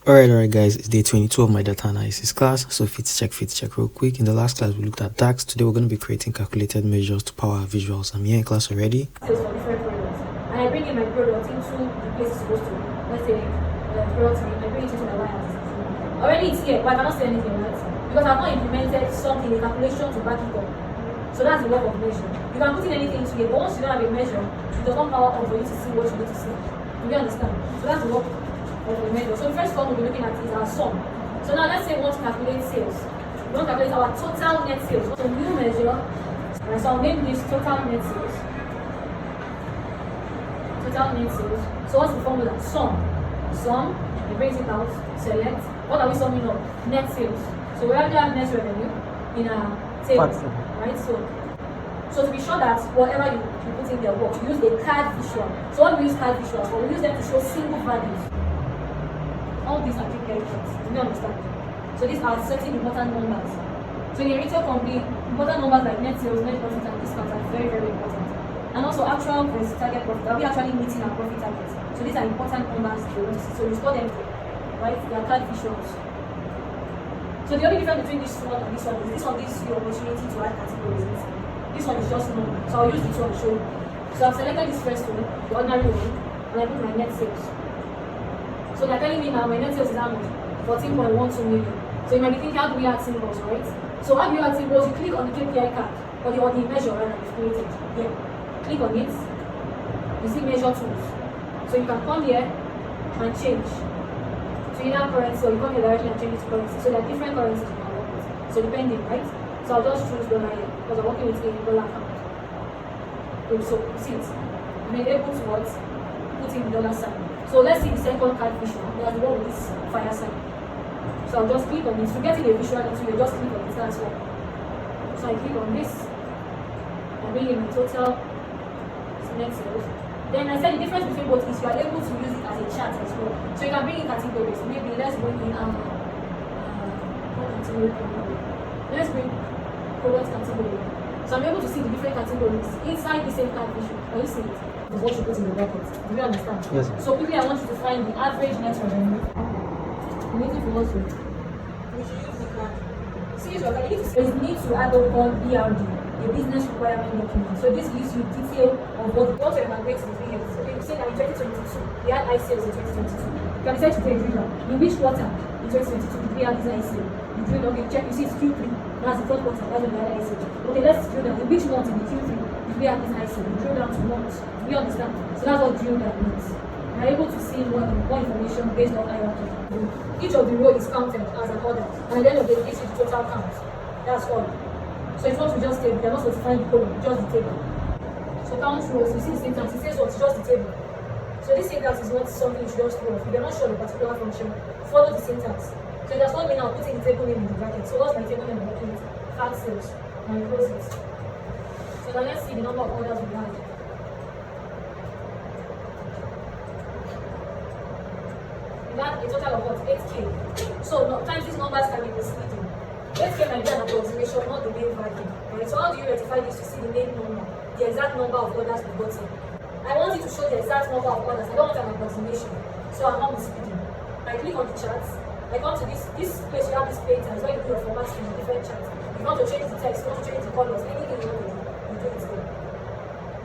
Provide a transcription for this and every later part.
Alright guys, it's day 22 of my data analysis class. So fit check real quick. In the last class we looked at DAX. Today we're going to be creating calculated measures to power our visuals. I'm here in class already. Sales for different products, and I bring in my product into the place it's supposed to be. Let's say product name, I bring it into my warehouse. Already it's here, but I cannot say anything, right? Because I've not implemented something, a calculation to back it up. So that's the work of measure. You can put in anything into it, but once you don't have a measure, it does not power up for you to see what you need to see. Do you understand? So that's the work of the measure. So the first one we'll be looking at is our sum. So now let's say we want to calculate sales. We want to calculate our total net sales. So new measure, so I'll name this total net sales. Total net sales. So what's the formula? Sum. Sum, it brings it out, select. What are we summing up? Net sales. So we already have net revenue in our table, right? So to be sure that whatever you put in there works, you use a card visual. So what do we use card visuals for? We use them to show single values. All these are very important. Do you understand? So these are certain important numbers. So in a retail company, important numbers like net sales, net profit, and discounts are very, very important. And also actual versus target profit. Are we actually meeting our profit targets? So these are important numbers to want to see. So you store them, right? They are card visuals. So the only difference between this one and this one gives you opportunity to add categories. This one is just number. So I'll use this one to show you. So I've selected this first one, the ordinary one, and I put my net sales. So they're telling me now my net sales is how much? 14.12 million. So you might be thinking, how do we add symbols, right? So how do you add symbols? You click on the KPI card, or the measure rather you've created. Here. Click on it. You see measure tools. So you can come here and change. So you have currency, or you come here directly and change it to currency. So there are different currencies you can work with. So depending, right? So I'll just choose dollar here because I'm working with a dollar account. So you see it. I'm able to what? Put in the dollar sign. So let's see the second card visual. There's the one with this fire sign. So I'll just click on this. To get in a visual into you just click on this. That's one. So I click on this. I bring in my total net sales. Then I said the difference between both is you are able to use it as a chart as well. So you can bring in categories. Maybe let's bring in let's bring product category. So I'm able to see the different categories inside the same card visual. Can you see it? Is what you put in the bracket. Do you understand? Yes. So quickly I want you to find the average net revenue. You need to also. We should use the card. See, so you need to add up on BRD, a business requirement document. So this gives you detail of what your market is doing. So you say that in 2022, we had high sales in 2022. You can decide to take in which quarter in 2022 did we have this high sale? You do it, okay, check, you see it's Q3. That's the third quarter, that's when we had high sale. Okay, let's drill down. In which month in the Q3 did we have this high sale? Drill down to months. You understand? So that's what drill down means. You're able to see more information based on hierarchy. Each of the row is counted as an order, and at the end of the day, this is the total count. That's all. So if you want to just table, you're not specifying the column, just the table. So count rows, you see the syntax, it says what? Just the table. So this syntax is not something you should just do. If you're not sure of a particular function, follow the syntax. So it does not mean I'll put in the table name in the bracket. So what's my table name working with? Fact sales. And I close it. So now let's see the number of orders we have. A total of what? 8K. So times these numbers can be misleading. 8K might be an approximation, not the main value. Right? So how do you rectify this to see the main number, the exact number of orders we got in? I want you to show the exact number of orders. I don't want an approximation, so I'm not misleading. I click on the charts. I come to this place. You have this patterns where you do your formatting in different charts. If you want to change the text, you want to change the colors, anything you want to do, you do it there.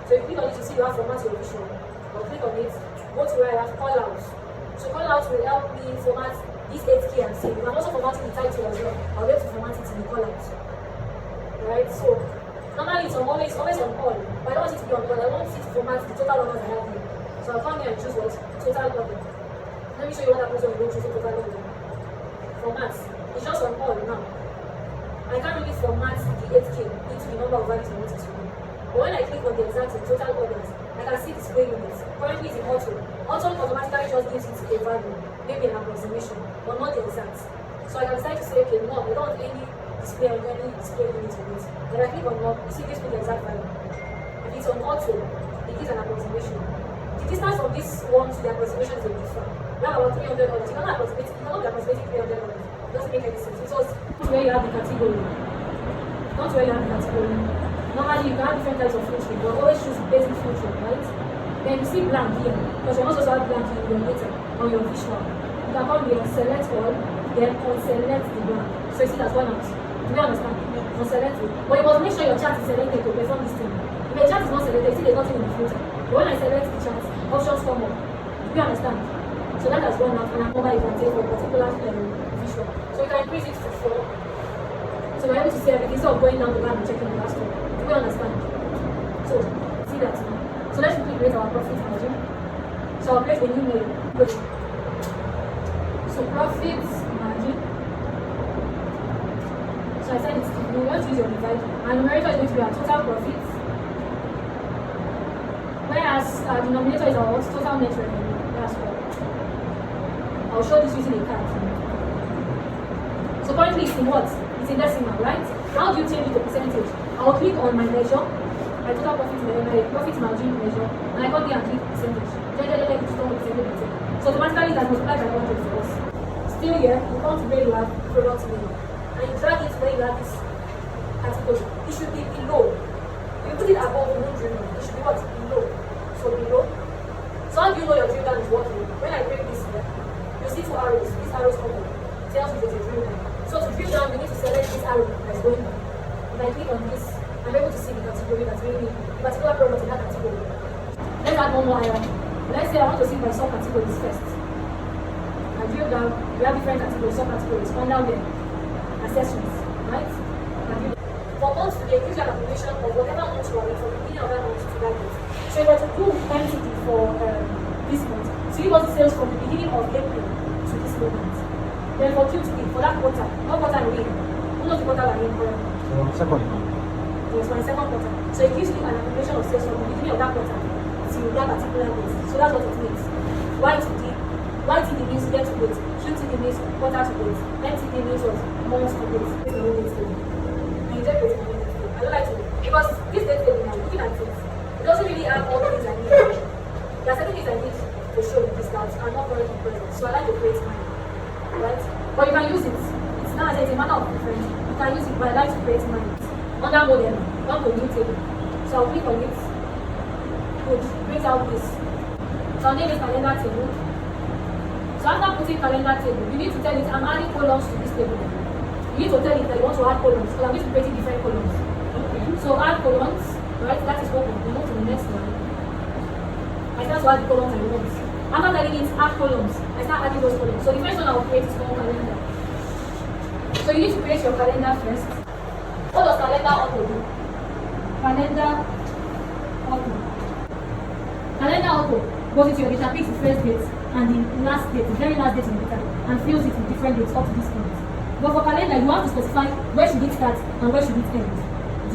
So if you click on it, you see you have format your visual. I'll click on it. Go to where I have call outs. So call out will help me format this 8K and save. I'm also formatting the title as well. I'll be able to format it in the call out. Right? So normally it's always on all. But I don't want it to be on all. I want it to format the total orders I have here. So I'll come here and choose what? Total order. Let me show you what happens when we go choose total order. Format. It's just on all now. I can't really format the 8K into the number of values I want it to be. But when I click on the exact total orders, I can see display units. Currently it's in auto. Auto automatically just gives it a value, maybe an approximation, but not the exact. So I can decide to say, okay, no, I don't want any display on any display unit in it. Then I click on no, you see this with the exact value. If it's on auto, it gives an approximation. The distance from this one to the approximation is a different. We have about 300 orders. You cannot be approximating 300 orders. It doesn't make any sense. Because where you have the category. Not where you have the category. Normally you can have different types of filtering, but always choose basic filtering, right? Then you see blank here, because you're not supposed to have blank in your data on your visual. You can come here, select all, then unselect the blank. So you see that's one out. Do you understand? Unselect it. But you must make sure your chart is selected to perform this thing. If your chart is not selected, you see there's nothing in the filter. But when I select the chart, options come up. Do you understand? So that has one out, and a number you can take for a particular visual. So you can increase it to 4. So we're able to see everything instead of going down the line and checking the last one. Do you understand? So see that now. So let's quickly create our profit margin. So I'll create a new name. So profit margin. So I said you want to use your divide. And numerator is going to be our total profits. Whereas our denominator is our total net revenue. That's all. I'll show this using a card. So currently it's in what? It's in decimal, right? How do you change it to percentage? I'll click on my measure, my total profit margin measure, and I come here and click percentage. So automatically it has multiplied by 100 for us. Still here, you come to where you have product name. And you drag it where you have this category. It should be below. If you put it above, you won't drill down. It should be what? Below. So below. So how do you know your drill down is working? When I break this here, you see 2 arrows. These arrows come up. It tells you there's a drill down. So to drill down, you need to select this arrow that's going down. If I click on this, I'm able to see the category that's really the particular product in that category. Let's add one more item. Let's say I want to see my subcategories first. I drill down, we have different categories, subcategories. Come down there. Accessories, right? For months today, use an accumulation of whatever month you are in from the beginning of that month to that month. So if I were to do MTD for this month, so you want the sales from the beginning of April to this moment. Then for Q2, for that quarter, what quarter are we in? Who knows the quarter we are in? Second. Yes, my second quarter. So it gives you an accumulation of sales from the beginning of that quarter to that particular date. So that's what it means. YTD means year to date. QTD means quarter to date. MTD means what? Month to date. This is my own date table. And you just create my own date table. I don't like to, because this date table now, looking at it doesn't really have all the things I need. There are certain things I need to show in this that are not currently present. So I like to create mine. Right? But you can use it. It's not as it's a matter of preference. You can use it, but I like to create mine. Under model, come to new table. So I'll click on it. Good. Brings out this. So I'll name it calendar table. So after putting calendar table, you need to tell it I'm adding columns to this table. You need to tell it that you want to add columns, because I'm going to be creating different columns. Okay. So add columns, right? That is what we move to the next one. I start to add the columns I want. After telling it add columns, I start adding those columns. So the first one I will create is called calendar. So you need to create your calendar first. What does calendar auto do? Calendar auto. Calendar auto goes into your data, picks the first date and the last date, the very last date in the data, and fills it with different dates up to this point. But for calendar, you have to specify where should it start and where should it end.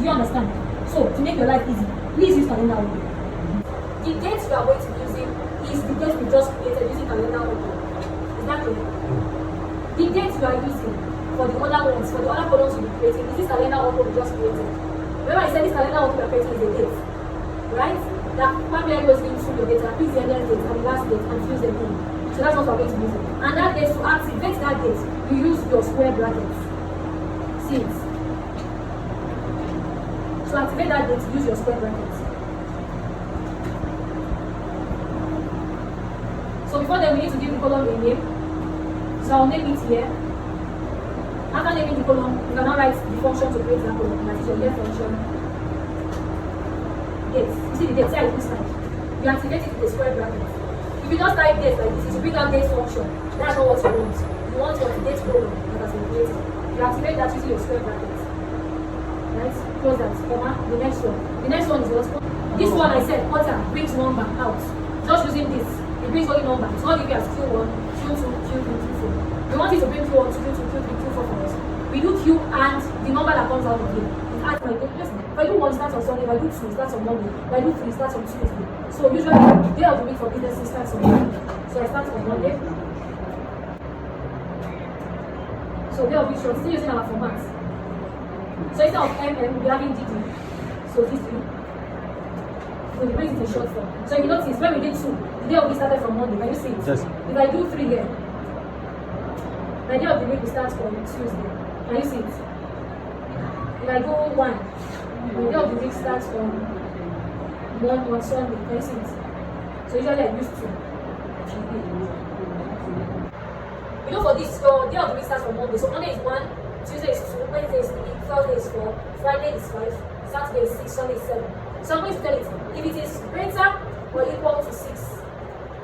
Do you understand? So to make your life easy, please use calendar auto. The dates we are going to be using is the date we just created using calendar auto. Is that clear? The dates we are using for the other ones, for the other columns we'll be creating, is this calendar auto we just created. Remember I said this calendar auto we are creating is a date, right? That probably goes into the data, picks the earliest date and the last date and fills them in. So that's what we're going to use. And that date, to activate that date, you use your square brackets. See it. To activate that date, use your square brackets. So before then, we need to give the column a name. So I'll name it here. After naming the column, you can now write the function to create that column. That is your year function. Dates. You see the dates here, it looks like. You activate it with a square bracket. If you just type dates like this, it will bring out date function. That's not what you want. You want your date column that has been created. You activate that using your square bracket. Right? Close that, comma. The next one. The next one is what? This one I said, quarter brings number out. Just using this, it brings only number. It's not give you as Q1, Q2, Q3, Q4. We want it to bring Q1, Q2, Q3, Q4 for us. We do Q and the number that comes out of it. It adds my date. Listen, if I do 1, it starts on Sunday. If I do 2, it starts on Monday. If I do 3, it starts on Tuesday. So usually, the day of the week for business starts on Monday. So I start on Monday. So day of week short, still using our formats. So instead of MM, we're having DD. So this 3. So it brings it in short form. So if you notice, when we did 2, the day of the week started from Monday. Can you see it? Yes. If I do 3 here, the day of the week will start from Tuesday. Can you see it? If I do 1, the day of the week starts from on Sunday. Can you see it? So usually I use 2. You know, for this, your day of the week starts from Monday. So Monday is 1, Tuesday is 2, Wednesday is 3, Thursday is 4, Friday is 5, Saturday is 6, Sunday is 7. So I'm going to tell it, if it is greater or equal to 6,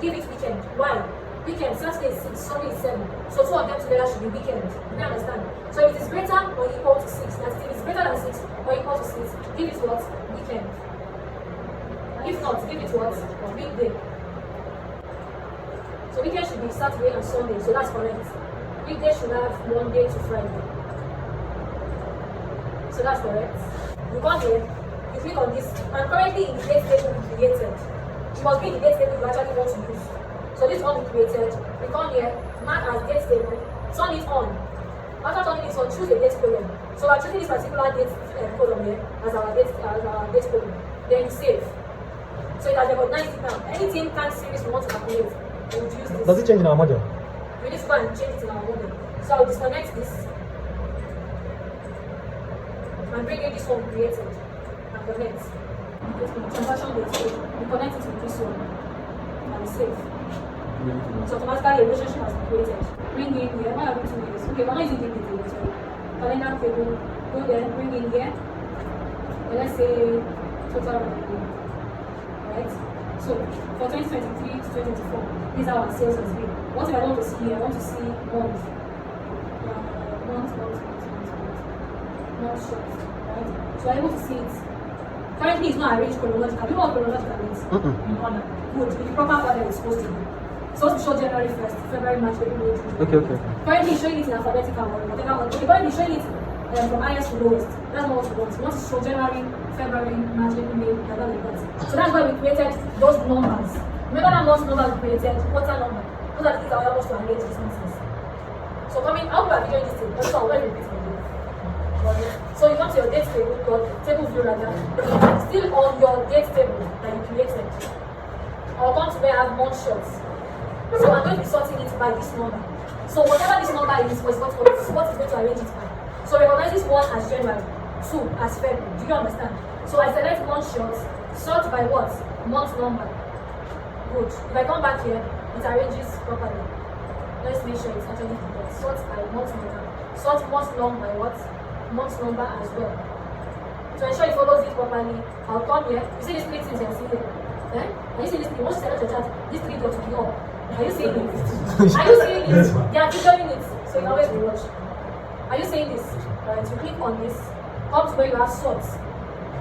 give it weekend. Why? Weekend, Saturday is 6, Sunday is 7. So 2 of them together should be weekend. You understand? So if it is greater or equal to 6, that's if it's greater than 6 or equal to 6, give it what? Weekend. If not, give it what? Weekday. So weekend should be Saturday and Sunday, so that's correct. Weekday should have Monday to Friday. So that's correct. You come here, you click on this, and currently in the date table we created. It must be in the date table you actually want to use. So this one we created, we come here, mark as date table, turn it on. After turning it on, choose a date column. So we're choosing this particular date column here as our date column. Then you save. So it has recognized it now. Anything time series we want to calculate, we would use this. Does it change in our model? We need to go and change it in our model. So I'll disconnect this and bring in this one created and connect. Transaction date, we connect it to this one and we save. So automatically a relationship has been created. Bring in here, why are we doing this? Okay, we're not using the table, so calendar table, go there, bring in here, and let's say total revenue. Right? So for 2023 to 2024, these are our sales has been. What if I want to see here? I want to see month short, right? So I'm able to see it. Currently it's not arranged chronologically. You know what chronological means? In order. Good. In the proper order it's supposed to be. It's supposed to show January 1st, February, March, April, May, June. Okay. Currently it's showing it in alphabetical order, whatever order. Okay, currently it's showing it from highest to lowest. That's not what we want. We want to show January, February, March, April, May, like that. So that's why we created those numbers. Remember that those numbers we created, quarter number. Those are the things that allow us to arrange these numbers. So coming, how do I be doing this thing? That's all, very repeat. So you come to your date table, your table view rather, still on your date table that you created. I'll come to where I have month shorts. So I'm going to be sorting it by this number. So whatever this number is, what is going to arrange it by. So recognize this 1 as January, 2 as February. Do you understand? So I select month shorts, sort by what? Month number. Good. If I come back here, it arranges properly. Let's make sure it's actually correct. Sort by month number. Sort month long by what? Month number as well. To ensure it follows it properly, I'll come here. You see these 3 things you're seeing here? Eh? Are you seeing this 3? Once you select your chart, these 3 dots will be up. Are you seeing it? Are you seeing it? They are figuring it, so you always be watching. Are you seeing this? Alright, you click on this, come to where you have sorts.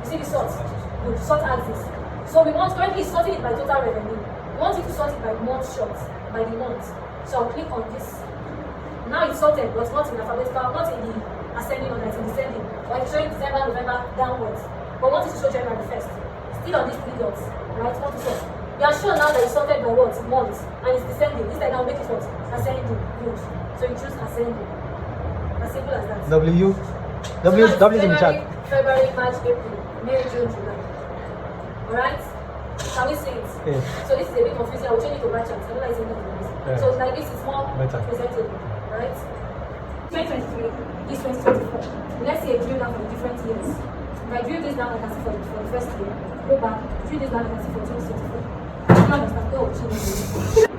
You see the sorts? Good, sort axis. So we want currently sorting it by total revenue. We want it to sort it by month short, by the month. So I'll click on this. Now it's sorted, but not in alphabetical, not in the ascending order, it's in descending. So it's showing December, November downwards. But we want it to show January 1st. Still on these 3 dots. Right? Want to sort. You are sure now that it's sorted by what? Months. And it's descending. This time now make it what? Ascending. Good. So you choose ascending. As simple as that. W is in the chat. February, March, April, May, June, July. Alright? Can we see it? Yeah. So this is a bit confusing. I will change it to bar charts. I don't like saying that. So like this is more presentable. Right? 2023 is 2024. Let's say I drill down for the different years. If I drill this down, I can see for the first year. Go back, drill this down, I can see for 2024. You understand? Oh,